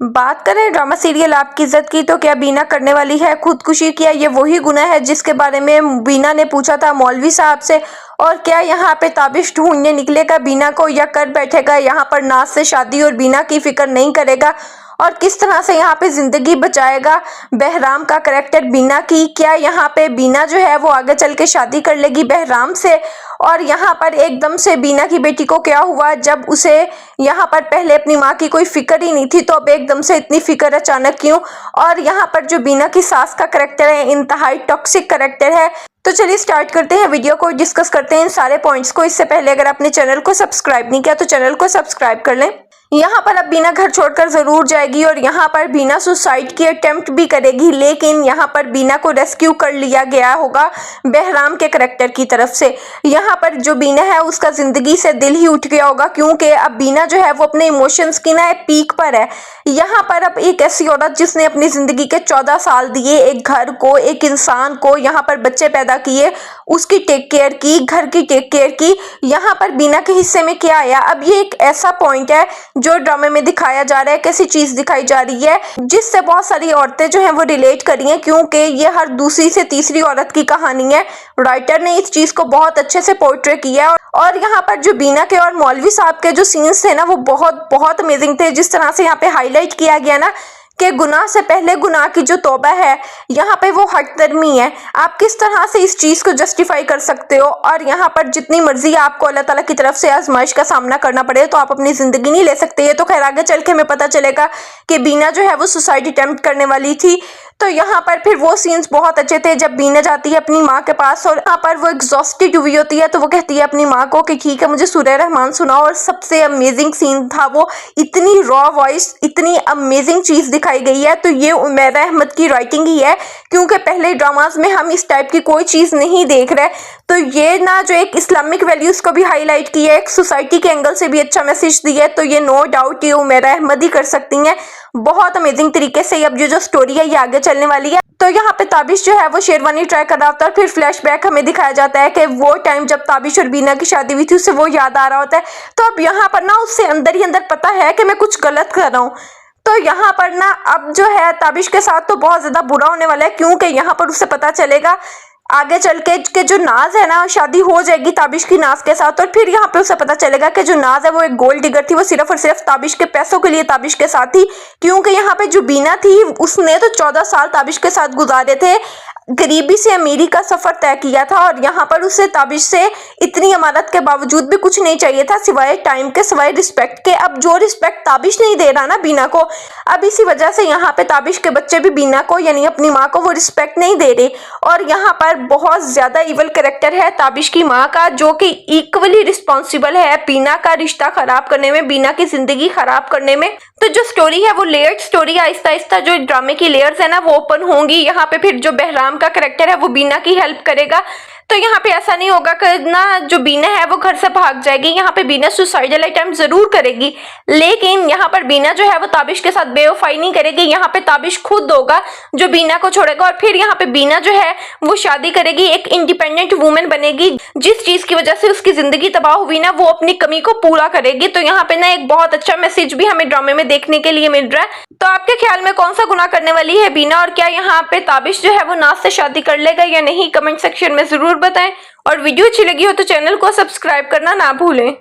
बात करें drama serial आपकी इज्जत की, तो क्या बीना करने वाली है खुदकुशी? क्या ये वही गुनाह है जिसके बारे में बीना ने पूछा था मौलवी साहब से? और क्या यहाँ पे ताबिश ढूंढने निकलेगा बीना को, या कर बैठेगा यहाँ पर नाज से शादी और बीना की फिक्र नहीं करेगा? और किस तरह से यहाँ पे जिंदगी बचाएगा बहराम का कैरेक्टर बीना की? क्या यहाँ पे बीना जो है वो आगे चल के शादी कर लेगी बहराम से? और यहाँ पर एकदम से बीना की बेटी को क्या हुआ जब उसे यहाँ पर पहले अपनी माँ की कोई फिक्र ही नहीं थी, तो अब एकदम से इतनी फिक्र अचानक क्यों? और यहाँ पर जो बीना की सास का कैरेक्टर है इंतहाई टॉक्सिक कैरेक्टर है। तो चलिए स्टार्ट करते हैं वीडियो को, डिस्कस करते हैं इन सारे पॉइंट्स को। इससे पहले अगर आपने चैनल को सब्सक्राइब नहीं किया तो चैनल को सब्सक्राइब कर लें। यहाँ पर अब बीना घर छोड़कर जरूर जाएगी और यहाँ पर बीना सुसाइड की अटेम्प्ट भी करेगी, लेकिन यहाँ पर बीना को रेस्क्यू कर लिया गया होगा बहराम के करेक्टर की तरफ से। यहाँ पर जो बीना है उसका जिंदगी से दिल ही उठ गया होगा, क्योंकि अब बीना जो है वो अपने इमोशंस की ना पीक पर है। यहाँ पर अब एक ऐसी औरत जिसने अपनी जिंदगी के 14 साल दिए एक घर को, एक इंसान को, यहाँ पर बच्चे पैदा किए, उसकी टेक केयर की, घर की टेक केयर की। यहाँ पर बीना के हिस्से में क्या आया? अब ये एक ऐसा पॉइंट है जो ड्रामे में दिखाया जा रहा है, कैसी चीज दिखाई जा रही है जिससे बहुत सारी औरतें जो हैं वो रिलेट करी हैं, क्योंकि ये हर दूसरी से तीसरी औरत की कहानी है। राइटर ने इस चीज को बहुत अच्छे से पोर्ट्रे किया है। और यहाँ पर जो बीना के और मौलवी साहब के जो सीन्स थे ना वो बहुत बहुत अमेजिंग थे। जिस तरह से यहाँ पे हाईलाइट किया गया ना कि गुनाह से पहले गुनाह की जो तौबा है, यहाँ पे वो हटदर्मी है। आप किस तरह से इस चीज को जस्टिफाई कर सकते हो? और यहाँ पर जितनी मर्जी आपको अल्लाह ताला की तरफ से आजमाइश का सामना करना पड़े तो आप अपनी जिंदगी नहीं ले सकते। ये तो खैर आगे चल के हमें पता चलेगा कि बीना जो है वो सुसाइड अटेम्प्ट करने वाली थी। तो यहाँ पर फिर वो सीन्स बहुत अच्छे थे जब बीना जाती है अपनी माँ के पास और यहाँ पर वो एग्जॉस्टेड हुई होती है, तो वो कहती है अपनी माँ को कि ठीक है मुझे सूरह रहमान सुनाओ। और सबसे अमेजिंग सीन था वो, इतनी रॉ वॉइस, इतनी अमेजिंग चीज दिखाई गई है। तो ये उमैरा अहमद की राइटिंग ही है, क्योंकि पहले ड्रामाज में हम इस टाइप की कोई चीज नहीं देख रहे। तो ये ना जो एक इस्लामिक वैल्यूज को भी हाईलाइट किया है, एक सोसाइटी के एंगल से भी अच्छा मैसेज दिया है, तो ये नो डाउट ये उमैरा अहमद ही कर सकती हैं बहुत अमेजिंग तरीके से। अब ये जो स्टोरी है ये आगे चलने वाली है। तो यहाँ पे ताबिश जो है वो शेरवानी ट्राई कर रहा होता है, फिर फ्लैशबैक हमें दिखाया जाता है कि वो टाइम जब ताबिश और बीना की शादी हुई थी उसे वो याद आ रहा होता है। तो अब यहाँ पर ना उससे अंदर ही अंदर पता है कि मैं कुछ गलत कर रहा हूँ। तो यहाँ पर ना अब जो है ताबिश के साथ तो बहुत ज्यादा बुरा होने वाला है, क्योंकि यहाँ पर उसे पता चलेगा आगे चल के जो नाज है ना शादी हो जाएगी ताबिश की नाज के साथ। और फिर यहाँ पे उसे पता चलेगा कि जो नाज है वो एक गोल्ड डिगर थी, वो सिर्फ और सिर्फ ताबिश के पैसों के लिए ताबिश के साथ थी। क्योंकि यहाँ पे जो बीना थी उसने तो 14 साल ताबिश के साथ गुजारे थे, गरीबी से अमीरी का सफर तय किया था। और यहाँ पर उसे ताबिश से इतनी अमानत के बावजूद भी कुछ नहीं चाहिए था सिवाय टाइम के, सिवाय रिस्पेक्ट के। अब जो रिस्पेक्ट ताबिश नहीं दे रहा ना बीना को, अब इसी वजह से यहाँ पे ताबिश के बच्चे भी बीना को यानी अपनी माँ को वो रिस्पेक्ट नहीं दे रहे। और यहाँ पर बहुत ज्यादा इवल कैरेक्टर है ताबिश की माँ का, जो कि इक्वली रिस्पॉन्सिबल है बीना का रिश्ता खराब करने में, बीना की जिंदगी खराब करने में। तो जो स्टोरी है वो लेयर्ड स्टोरी, आहिस्ता आहिस्ता जो ड्रामे की लेयर्स है ना वो ओपन होंगी। यहाँ पे फिर जो बहराम का कैरेक्टर है वो बीना की हेल्प करेगा। तो यहाँ पे ऐसा नहीं होगा कि ना जो बीना है वो घर से भाग जाएगी। यहाँ पे बीना सुसाइडल अटेम्प्ट जरूर करेगी, लेकिन यहाँ पर बीना जो है वो ताबिश के साथ बेवफाई नहीं करेगी। यहाँ पे ताबिश खुद होगा जो बीना को छोड़ेगा। और फिर यहाँ पे बीना जो है वो शादी करेगी, एक इंडिपेंडेंट वुमेन बनेगी। जिस चीज की वजह से उसकी जिंदगी तबाह हुई ना वो अपनी कमी को पूरा करेगी। तो यहाँ पे ना एक बहुत अच्छा मैसेज भी हमें ड्रामे में देखने के लिए मिल रहा है। तो आपके ख्याल में कौन सा गुनाह करने वाली है बीना, और क्या यहाँ पे ताबिश जो है वो नाज से शादी कर लेगा या नहीं? कमेंट सेक्शन में जरूर बताएं। और वीडियो अच्छी लगी हो तो चैनल को सब्सक्राइब करना ना भूलें।